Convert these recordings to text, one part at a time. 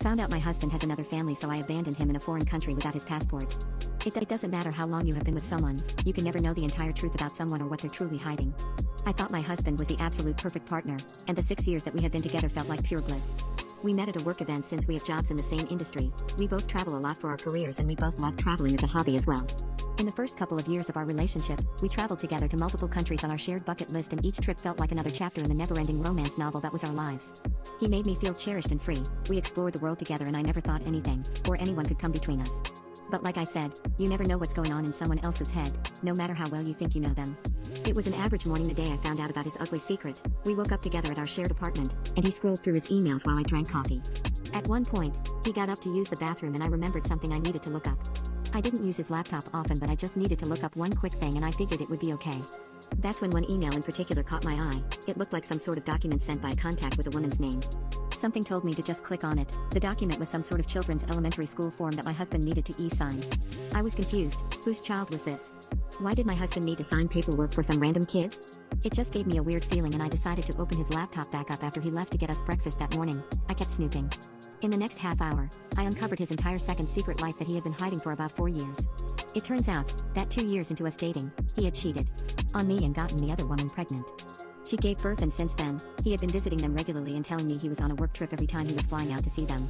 Found out my husband has another family, so I abandoned him in a foreign country without his passport. It doesn't matter how long you have been with someone, you can never know the entire truth about someone or what they're truly hiding. I thought my husband was the absolute perfect partner, and the 6 years that we had been together felt like pure bliss. We met at a work event. Since we have jobs in the same industry, we both travel a lot for our careers, and we both love traveling as a hobby as well. In the first couple of years of our relationship, we traveled together to multiple countries on our shared bucket list, and each trip felt like another chapter in the never-ending romance novel that was our lives. He made me feel cherished and free. We explored the world together, and I never thought anything or anyone could come between us. But like I said, you never know what's going on in someone else's head, no matter how well you think you know them. It was an average morning the day I found out about his ugly secret. We woke up together at our shared apartment, and he scrolled through his emails while I drank coffee. At one point, he got up to use the bathroom, and I remembered something I needed to look up. I didn't use his laptop often, but I just needed to look up one quick thing, and I figured it would be okay. That's when one email in particular caught my eye. It looked like some sort of document sent by a contact with a woman's name. Something told me to just click on it. The document was some sort of children's elementary school form that my husband needed to e-sign. I was confused. Whose child was this? Why did my husband need to sign paperwork for some random kid? It just gave me a weird feeling, and I decided to open his laptop back up after he left to get us breakfast that morning. I kept snooping. In the next half hour, I uncovered his entire secret life that he had been hiding for about 4 years. It turns out that 2 years into us dating, he had cheated on me and gotten the other woman pregnant. She gave birth, and since then, he had been visiting them regularly and telling me he was on a work trip every time he was flying out to see them.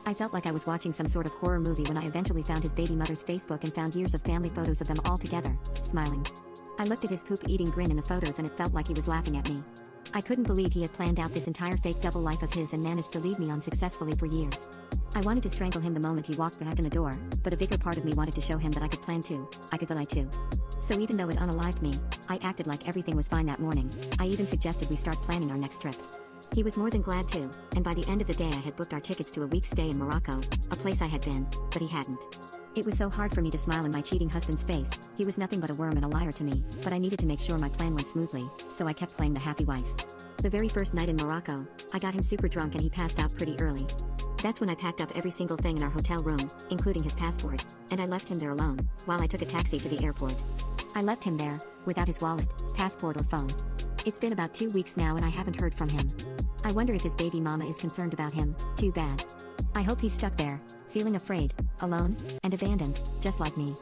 I felt like I was watching some sort of horror movie when I eventually found his baby mother's Facebook and found years of family photos of them all together, smiling. I looked at his poop-eating grin in the photos, and it felt like he was laughing at me. I couldn't believe he had planned out this entire fake double life of his and managed to lead me on successfully for years. I wanted to strangle him the moment he walked back in the door, but a bigger part of me wanted to show him that I could plan too. I could lie too. So even though it unalived me, I acted like everything was fine that morning. I even suggested we start planning our next trip. He was more than glad to, and by the end of the day I had booked our tickets to a week's stay in Morocco, a place I had been, but he hadn't. It was so hard for me to smile in my cheating husband's face. He was nothing but a worm and a liar to me, but I needed to make sure my plan went smoothly, so I kept playing the happy wife. The very first night in Morocco, I got him super drunk and he passed out pretty early. That's when I packed up every single thing in our hotel room, including his passport, and I left him there alone, while I took a taxi to the airport. I left him there, without his wallet, passport or phone. It's been about 2 weeks now and I haven't heard from him. I wonder if his baby mama is concerned about him. Too bad. I hope he's stuck there, feeling afraid, alone, and abandoned, just like me.